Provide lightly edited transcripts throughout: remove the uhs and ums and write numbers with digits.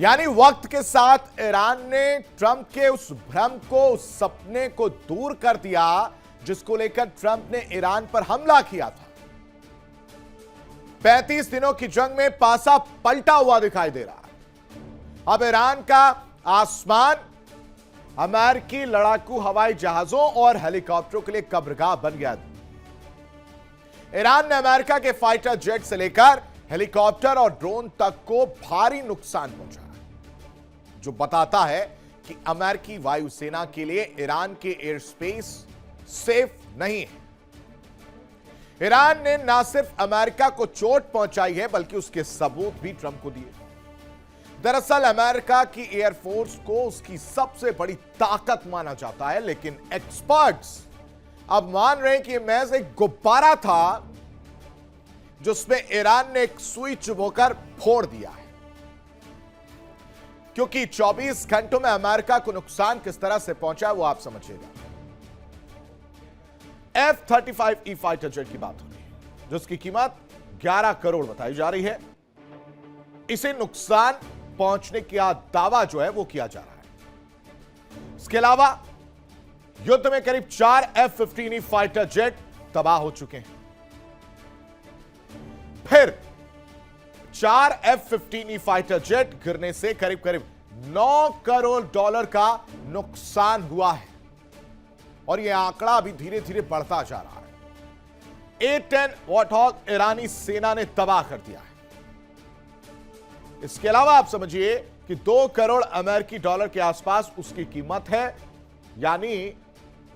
यानी वक्त के साथ ईरान ने ट्रंप के उस भ्रम को, उस सपने को दूर कर दिया जिसको लेकर ट्रंप ने ईरान पर हमला किया था। 35 दिनों की जंग में पासा पलटा हुआ दिखाई दे रहा है। अब ईरान का आसमान अमेरिकी लड़ाकू हवाई जहाजों और हेलीकॉप्टरों के लिए कब्रगाह बन गया। ईरान ने अमेरिका के फाइटर जेट से लेकर हेलीकॉप्टर और ड्रोन तक को भारी नुकसान पहुंचाया, जो बताता है कि अमेरिकी वायुसेना के लिए ईरान के एयर स्पेस सेफ नहीं है। ईरान ने न सिर्फ अमेरिका को चोट पहुंचाई है, बल्कि उसके सबूत भी ट्रंप को दिए। दरअसल अमेरिका की एयरफोर्स को उसकी सबसे बड़ी ताकत माना जाता है, लेकिन एक्सपर्ट्स अब मान रहे हैं कि यह महज एक गुब्बारा था जिसमें ईरान ने एक सुई चुभोकर फोड़ दिया है। क्योंकि 24 घंटों में अमेरिका को नुकसान किस तरह से पहुंचा है वो आप समझिएगा। F-35E फाइटर जेट की बात हो रही है, जिसकी कीमत 11 करोड़ बताई जा रही है। इसे नुकसान पहुंचने का दावा जो है वो किया जा रहा है। इसके अलावा युद्ध में करीब 4 F-15E फाइटर जेट तबाह हो चुके हैं। फिर 4 F-15E फाइटर जेट गिरने से करीब करीब 9 करोड़ डॉलर का नुकसान हुआ है, और यह आंकड़ा अभी धीरे धीरे बढ़ता जा रहा है। A-10 वॉरहॉग ईरानी सेना ने तबाह कर दिया है। इसके अलावा आप समझिए कि 2 करोड़ अमेरिकी डॉलर के आसपास उसकी कीमत है, यानी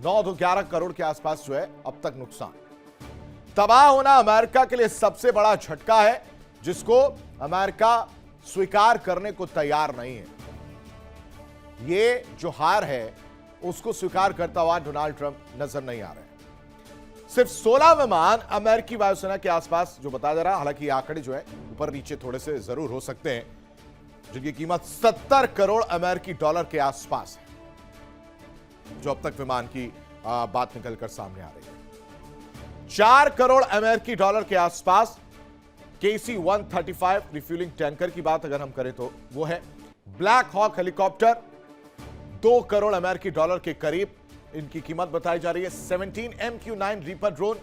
9-11 करोड़ के आसपास जो है अब तक नुकसान। तबाह होना अमेरिका के लिए सबसे बड़ा झटका है, जिसको अमेरिका स्वीकार करने को तैयार नहीं है। ये जो हार है उसको स्वीकार करता हुआ डोनाल्ड ट्रंप नजर नहीं आ रहे। सिर्फ 16 विमान अमेरिकी वायुसेना के आसपास जो बताया जा रहा है, हालांकि ये आंकड़े जो है ऊपर नीचे थोड़े से जरूर हो सकते हैं, जिनकी कीमत 70 करोड़ अमेरिकी डॉलर के आसपास है, जो अब तक विमान की बात निकलकर सामने आ रही है। 4 करोड़ अमेरिकी डॉलर के आसपास KC-135 रिफ्यूलिंग टैंकर की बात अगर हम करें तो वो है। ब्लैक हॉक हेलीकॉप्टर 2 करोड़ अमेरिकी डॉलर के करीब इनकी कीमत बताई जा रही है। 17 MQ-9 रीपर ड्रोन,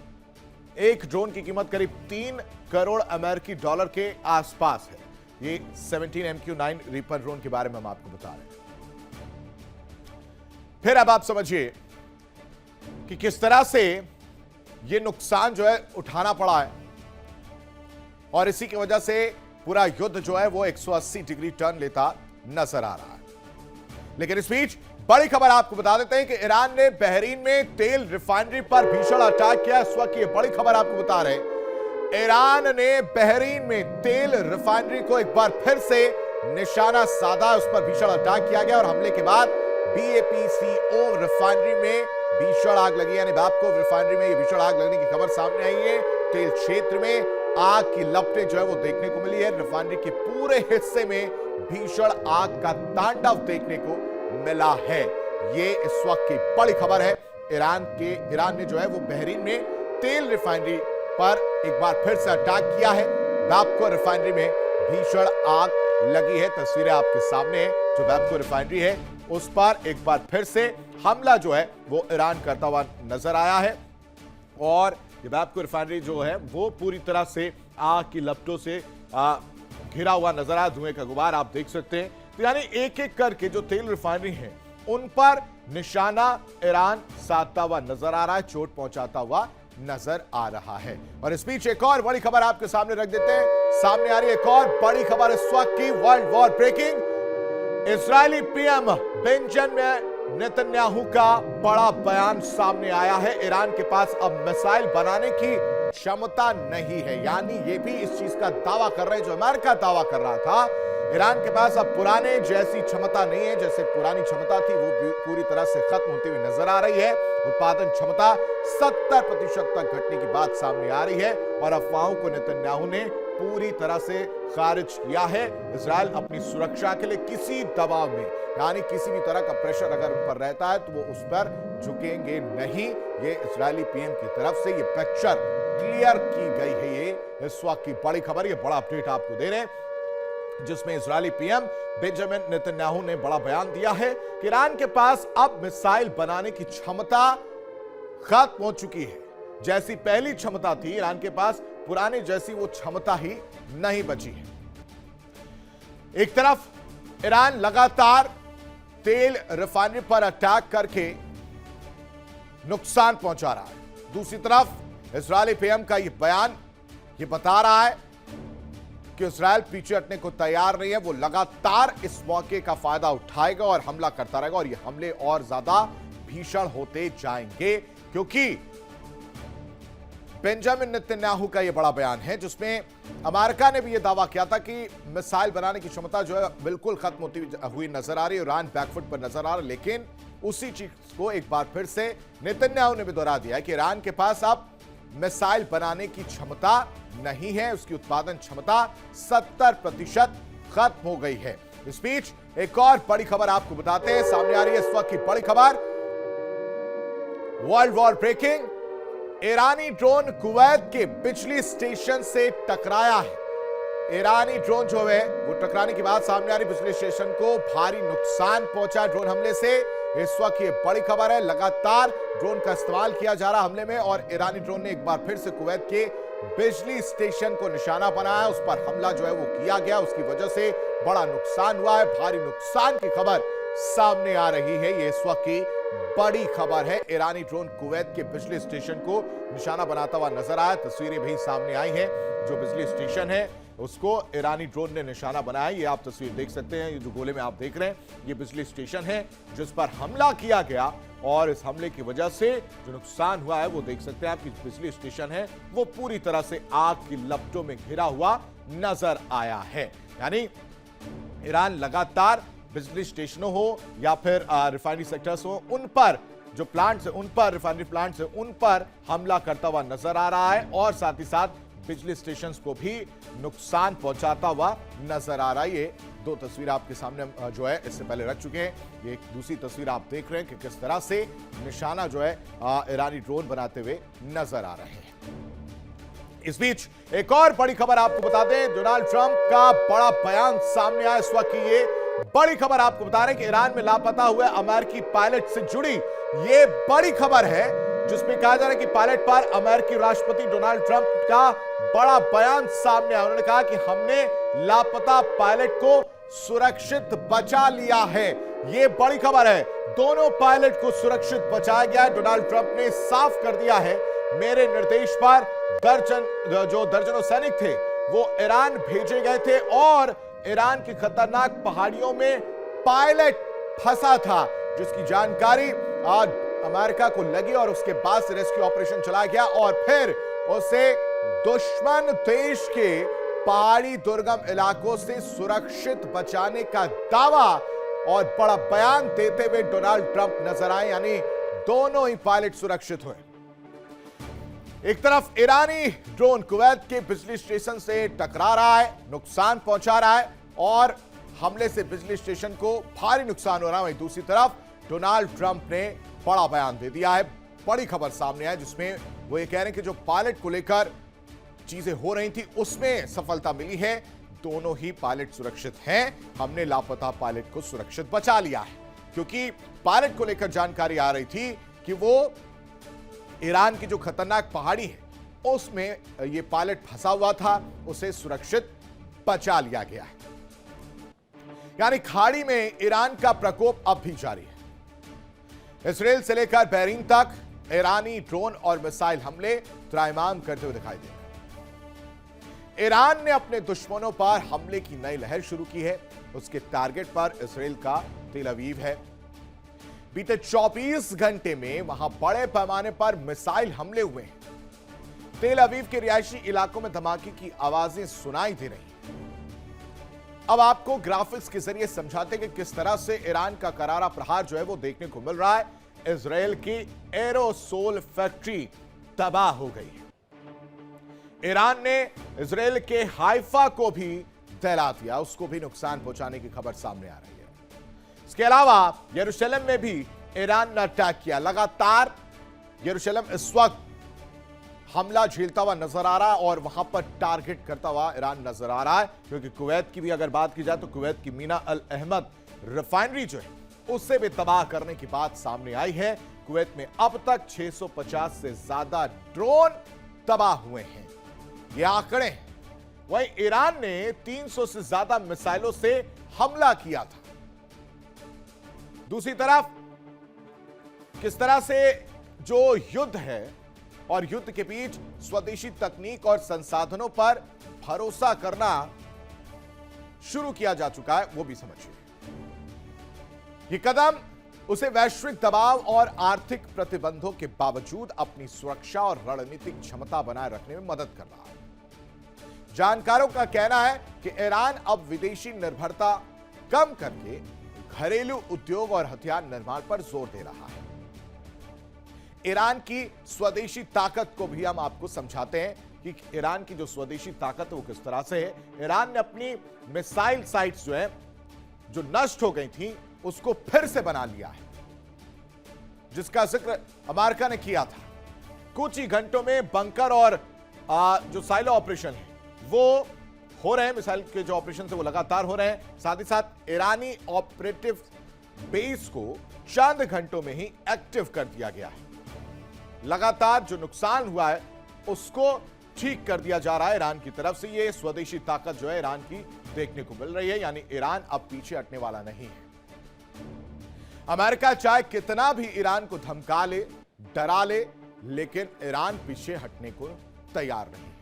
एक ड्रोन की कीमत करीब 3 करोड़ अमेरिकी डॉलर के आसपास है। ये 17 MQ-9 रीपर ड्रोन के बारे में हम आपको बता रहे हैं। फिर अब आप समझिए कि किस तरह से ये नुकसान जो है उठाना पड़ा है, और इसी की वजह से पूरा युद्ध जो है वो 180 डिग्री टर्न लेता नजर आ रहा है। लेकिन इस बीच बड़ी खबर आपको बता देते हैं कि ईरान ने बहरीन में तेल रिफाइनरी पर भीषण अटैक किया। इस वक्त ये बड़ी खबर आपको बता रहे हैं, ईरान ने बहरीन में तेल रिफाइनरी को एक बार फिर से निशाना साधा, उस पर भीषण अटैक किया गया, और हमले के बाद BAPCO रिफाइनरी में भीषण आग लगी। यानी बापको रिफाइनरी में ये भीषण आग लगने की खबर सामने आई है। तेल क्षेत्र में आग की लपटें जो है वो देखने को मिली है। रिफाइनरी के पूरे हिस्से में भीषण आग का तांडव देखने को मिला है। ये इस वक्त की बड़ी खबर है। ईरान ने जो है वो बहरीन में तेल रिफाइनरी पर एक बार फिर से अटैक किया है। बापको रिफाइनरी में भीषण आग लगी है। तस्वीरें आपके सामने है। जो बापको रिफाइनरी है उस पर एक बार फिर से हमला जो है वो ईरान करता हुआ नजर आया है, और ये बापको रिफाइनरी जो है वो पूरी तरह से आग की लपटों से घिरा हुआ नजर आया। धुएं का गुबार आप देख सकते हैं। तो यानी एक एक करके जो तेल रिफाइनरी है उन पर निशाना ईरान साधता हुआ नजर आ रहा है, चोट पहुंचाता हुआ नजर आ रहा है। और इस बीच एक और बड़ी खबर आपके सामने रख देते हैं। सामने आ रही है एक और बड़ी खबर इस वक्त की, world war breaking. Israeli PM Benjamin Netanyahu का बड़ा बयान सामने आया है। ईरान के पास अब मिसाइल बनाने की क्षमता नहीं है, यानी ये भी इस चीज का दावा कर रहे हैं जो अमेरिका दावा कर रहा था। ईरान के पास अब पुराने जैसी क्षमता नहीं है, जैसे पुरानी क्षमता थी वो पूरी तरह से खत्म होती हुई नजर आ रही है। उत्पादन क्षमता 70% तक घटने की बात सामने आ रही है, और अफवाहों को नेतन्याहू ने पूरी तरह से खारिज किया है। इजरायल अपनी सुरक्षा के लिए किसी दबाव में, यानी किसी भी तरह का प्रेशर अगर उन पर रहता है तो वो उस पर झुकेंगे नहीं। ये इजरायली पीएम की तरफ से ये पिक्चर क्लियर की गई है। ये इस वक्त की बड़ी खबर, ये बड़ा अपडेट आपको दे रहे हैं। जिसमें इजरायली पीएम बेंजामिन नेतन्याहू ने बड़ा बयान दिया है कि ईरान के पास अब मिसाइल बनाने की क्षमता खत्म हो चुकी है। जैसी पहली क्षमता थी ईरान के पास, पुरानी जैसी वो क्षमता ही नहीं बची है। एक तरफ ईरान लगातार तेल रिफाइनरी पर अटैक करके नुकसान पहुंचा रहा है, दूसरी तरफ इजरायली पीएम का यह बयान ये बता रहा है कि इजरायल पीछे हटने को तैयार नहीं है। वो लगातार इस मौके का फायदा उठाएगा और हमला करता रहेगा, और ये हमले और ज्यादा भीषण होते जाएंगे, क्योंकि बेंजामिन नेतन्याहू का यह बड़ा बयान है जिसमें अमेरिका ने भी यह दावा किया था कि मिसाइल बनाने की क्षमता जो है बिल्कुल खत्म होती हुई नजर आ रही है, ईरान बैकफुट पर नजर आ रहा है। लेकिन उसी चीज को एक बार फिर से नेतन्याहू ने भी दोहरा दिया है कि ईरान के पास अब मिसाइल बनाने की क्षमता नहीं है, उसकी उत्पादन क्षमता 70% खत्म हो गई है। इस बीच एक और बड़ी खबर आपको बताते हैं, सामने आ रही है इस वक्त की बड़ी खबर, वर्ल्ड वॉर ब्रेकिंग। ईरानी ड्रोन कुवैत के बिजली स्टेशन से टकराया है। ईरानी ड्रोन जो है वो टकराने के बाद सामने आ रही बिजली स्टेशन को भारी नुकसान पहुंचा ड्रोन हमले से। इस वक्त ये बड़ी खबर है, लगातार ड्रोन का इस्तेमाल किया जा रहा हमले में, और ईरानी ड्रोन ने एक बार फिर से कुवैत के बिजली स्टेशन को निशाना बनाया, उस पर हमला जो है वो किया गया, उसकी वजह से बड़ा नुकसान हुआ है। भारी नुकसान की खबर सामने आ रही है, ये इस वक्त की बड़ी खबर है। ईरानी ड्रोन कुवैत के बिजली स्टेशन को निशाना बनाता हुआ नजर आया, तस्वीरें भी सामने आई हैं। जो बिजली स्टेशन है उसको ईरानी ड्रोन ने निशाना बनाया, ये आप तस्वीर देख सकते हैं। ये जो गोले में आप देख रहे हैं ये बिजली स्टेशन है जिस पर हमला किया गया, और इस हमले की वजह से जो नुकसान हुआ है वो देख सकते हैं आप कि बिजली स्टेशन है वो पूरी तरह से आग की लपटों में घिरा हुआ नजर आया है। यानी ईरान लगातार बिजली स्टेशनों हो या फिर रिफाइनरी सेक्टर्स हो, उन पर जो प्लांट्स है, उन पर रिफाइनरी प्लांट्स है, उन पर हमला करता हुआ नजर आ रहा है, और साथ ही साथ बिजली स्टेशंस को भी नुकसान पहुंचाता हुआ नजर आ रहा है। ये दो तस्वीर आपके सामने जो है इससे पहले रख चुके हैं, ये एक दूसरी तस्वीर आप देख रहे हैं कि किस तरह से निशाना जो है ईरानी ड्रोन बनाते हुए नजर आ रहे हैं। इस बीच एक और बड़ी खबर आपको बता दें, डोनाल्ड ट्रंप का बड़ा बयान सामने आया इस वक्त की। ये बड़ी खबर आपको बता रहे हैं कि ईरान में लापता हुए अमेरिकी पायलट से जुड़ी ये बड़ी खबर है, जिसमें कहा जा रहा है कि पायलट पर अमेरिकी राष्ट्रपति डोनाल्ड ट्रंप का बड़ा बयान सामने आया। उन्होंने कहा कि हमने लापता पायलट को सुरक्षित बचा लिया है। यह बड़ी खबर है, दोनों पायलट को सुरक्षित बचाया गया है। डोनाल्ड ट्रंप ने साफ कर दिया है, मेरे निर्देश पर दर्जनों सैनिक थे वो ईरान भेजे गए थे, और ईरान की खतरनाक पहाड़ियों में पायलट फंसा था, जिसकी जानकारी आज अमेरिका को लगी, और उसके बाद से रेस्क्यू ऑपरेशन चलाया गया, और फिर उसे दुश्मन देश के पहाड़ी दुर्गम इलाकों से सुरक्षित बचाने का दावा और बड़ा बयान देते हुए डोनाल्ड ट्रंप नजर आए। यानी दोनों ही पायलट सुरक्षित हुए। एक तरफ ईरानी ड्रोन कुवैत के बिजली स्टेशन से टकरा रहा है, नुकसान पहुंचा रहा है, और हमले से बिजली स्टेशन को भारी नुकसान हो रहा है। वहीं दूसरी तरफ डोनाल्ड ट्रंप ने बड़ा बयान दे दिया है, बड़ी खबर सामने आई, जिसमें वो ये कह रहे हैं कि जो पायलट को लेकर चीजें हो रही थी उसमें सफलता मिली है, दोनों ही पायलट सुरक्षित हैं, हमने लापता पायलट को सुरक्षित बचा लिया है। क्योंकि पायलट को लेकर जानकारी आ रही थी कि वो ईरान की जो खतरनाक पहाड़ी है उसमें ये पायलट फंसा हुआ था, उसे सुरक्षित बचा लिया गया है। यानी खाड़ी में ईरान का प्रकोप अब भी जारी है। इजराइल से लेकर बहरीन तक ईरानी ड्रोन और मिसाइल हमले त्राहिमाम करते हुए दिखाई दे रहे हैं। ईरान ने अपने दुश्मनों पर हमले की नई लहर शुरू की है। उसके टारगेट पर इजराइल का तेल अवीव है। बीते 24 घंटे में वहां बड़े पैमाने पर मिसाइल हमले हुए हैं। तेल अवीव के रिहायशी इलाकों में धमाके की आवाजें सुनाई दे रही हैं। अब आपको ग्राफिक्स के जरिए समझाते कि किस तरह से ईरान का करारा प्रहार जो है वो देखने को मिल रहा है। इजराइल की एरोसोल फैक्ट्री तबाह हो गई है। ईरान ने इजराइल के हाइफा को भी दहला दिया, उसको भी नुकसान पहुंचाने की खबर सामने आ रही है। इसके अलावा यरूशलेम में भी ईरान ने अटैक किया। लगातार यरूशलेम इस वक्त हमला झेलता हुआ नजर आ रहा है और वहां पर टारगेट करता हुआ ईरान नजर आ रहा है, क्योंकि कुवैत की भी अगर बात की जाए तो कुवैत की मीना अल अहमद रिफाइनरी जो है उससे भी तबाह करने की बात सामने आई है। कुवैत में अब तक 650 से ज्यादा ड्रोन तबाह हुए हैं, ये आंकड़े हैं। वहीं ईरान ने 300 से ज्यादा मिसाइलों से हमला किया था। दूसरी तरफ किस तरह से जो युद्ध है और युद्ध के बीच स्वदेशी तकनीक और संसाधनों पर भरोसा करना शुरू किया जा चुका है, वो भी समझिए। ये कदम उसे वैश्विक दबाव और आर्थिक प्रतिबंधों के बावजूद अपनी सुरक्षा और रणनीतिक क्षमता बनाए रखने में मदद कर रहा है। जानकारों का कहना है कि ईरान अब विदेशी निर्भरता कम करके घरेलू उद्योग और हथियार निर्माण पर जोर दे रहा है। ईरान की स्वदेशी ताकत को भी हम आपको समझाते हैं कि ईरान की जो स्वदेशी ताकत है वो किस तरह से है। ईरान ने अपनी मिसाइल साइट्स जो है जो नष्ट हो गई थी उसको फिर से बना लिया है, जिसका जिक्र अमेरिका ने किया था। कुछ ही घंटों में बंकर और जो साइलो ऑपरेशन है वो हो रहे हैं, मिसाइल के जो ऑपरेशन है वो लगातार हो रहे हैं। साथ ही साथ ईरानी ऑपरेटिव बेस को चंद घंटों में ही एक्टिव कर दिया गया है। लगातार जो नुकसान हुआ है उसको ठीक कर दिया जा रहा है ईरान की तरफ से। ये स्वदेशी ताकत जो है ईरान की देखने को मिल रही है, यानी ईरान अब पीछे हटने वाला नहीं है। अमेरिका चाहे कितना भी ईरान को धमका ले, डरा ले, लेकिन ईरान पीछे हटने को तैयार नहीं है।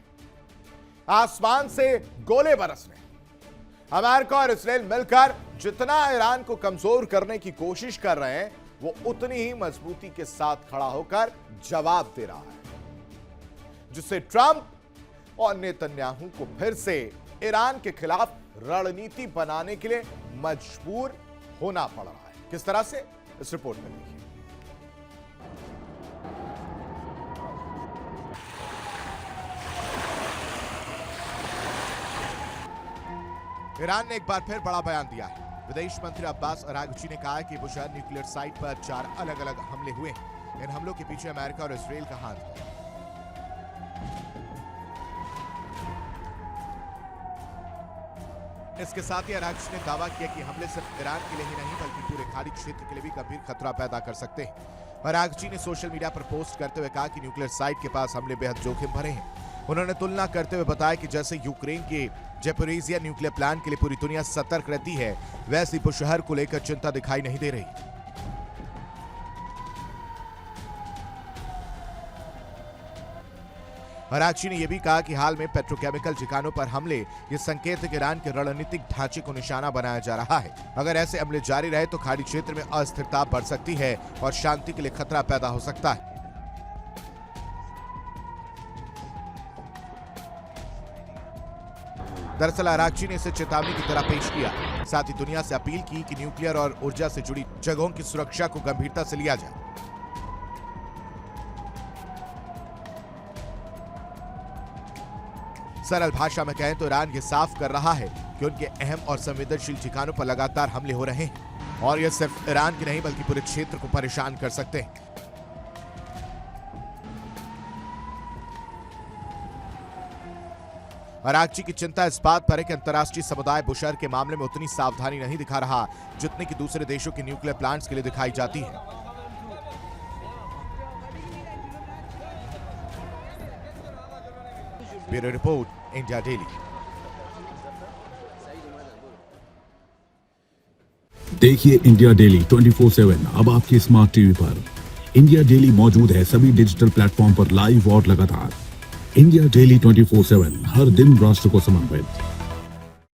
आसमान से गोले बरस रहे हैं। अमेरिका और इस्राएल मिलकर जितना ईरान को कमजोर करने की कोशिश कर रहे हैं वो उतनी ही मजबूती के साथ खड़ा होकर जवाब दे रहा है, जिससे ट्रंप और नेतन्याहू को फिर से ईरान के खिलाफ रणनीति बनाने के लिए मजबूर होना पड़ रहा है। किस तरह से, इस रिपोर्ट में देखिए। ईरान ने एक बार फिर बड़ा बयान दिया है। विदेश मंत्री अब्बास अरागची ने कहा है कि बुशहर न्यूक्लियर साइट पर 4 अलग अलग हमले हुए हैं। इन हमलों के पीछे अमेरिका और इस्राएल का हाथ है। इसके साथ ही अरागची ने दावा किया कि हमले सिर्फ ईरान के लिए ही नहीं बल्कि पूरे खाड़ी क्षेत्र के लिए भी गंभीर खतरा पैदा कर सकते हैं। अरागची ने सोशल मीडिया पर पोस्ट करते हुए कहा कि न्यूक्लियर साइट के पास हमले बेहद जोखिम भरे हैं। उन्होंने तुलना करते हुए बताया कि जैसे यूक्रेन के ज़ैपोरिज़िया न्यूक्लियर प्लांट के लिए पूरी दुनिया सतर्क रहती है, वैसी बुशहर को लेकर चिंता दिखाई नहीं दे रही। अरागची ने यह भी कहा कि हाल में पेट्रोकेमिकल ठिकानों पर हमले ये संकेत है कि ईरान के रणनीतिक ढांचे को निशाना बनाया जा रहा है। अगर ऐसे हमले जारी रहे तो खाड़ी क्षेत्र में अस्थिरता बढ़ सकती है और शांति के लिए खतरा पैदा हो सकता है। दरअसल अरागची ने इसे चेतावनी की तरह पेश किया, साथ ही दुनिया से अपील की कि न्यूक्लियर और ऊर्जा से जुड़ी जगहों की सुरक्षा को गंभीरता से लिया जाए। सरल भाषा में कहें तो ईरान ये साफ कर रहा है कि उनके अहम और संवेदनशील ठिकानों पर लगातार हमले हो रहे हैं और यह सिर्फ ईरान के नहीं बल्कि पूरे क्षेत्र को परेशान कर सकते हैं। अरागची की चिंता इस बात पर है कि अंतर्राष्ट्रीय समुदाय बुशहर के मामले में उतनी सावधानी नहीं दिखा रहा जितनी कि दूसरे देशों के न्यूक्लियर प्लांट्स के लिए दिखाई जाती है। Bureau report, India daily. देखिए इंडिया डेली 24/7 अब आपके स्मार्ट टीवी पर। इंडिया डेली मौजूद है सभी डिजिटल प्लेटफॉर्म पर लाइव और लगातार। इंडिया डेली 24/7 हर दिन राष्ट्र को समर्पित।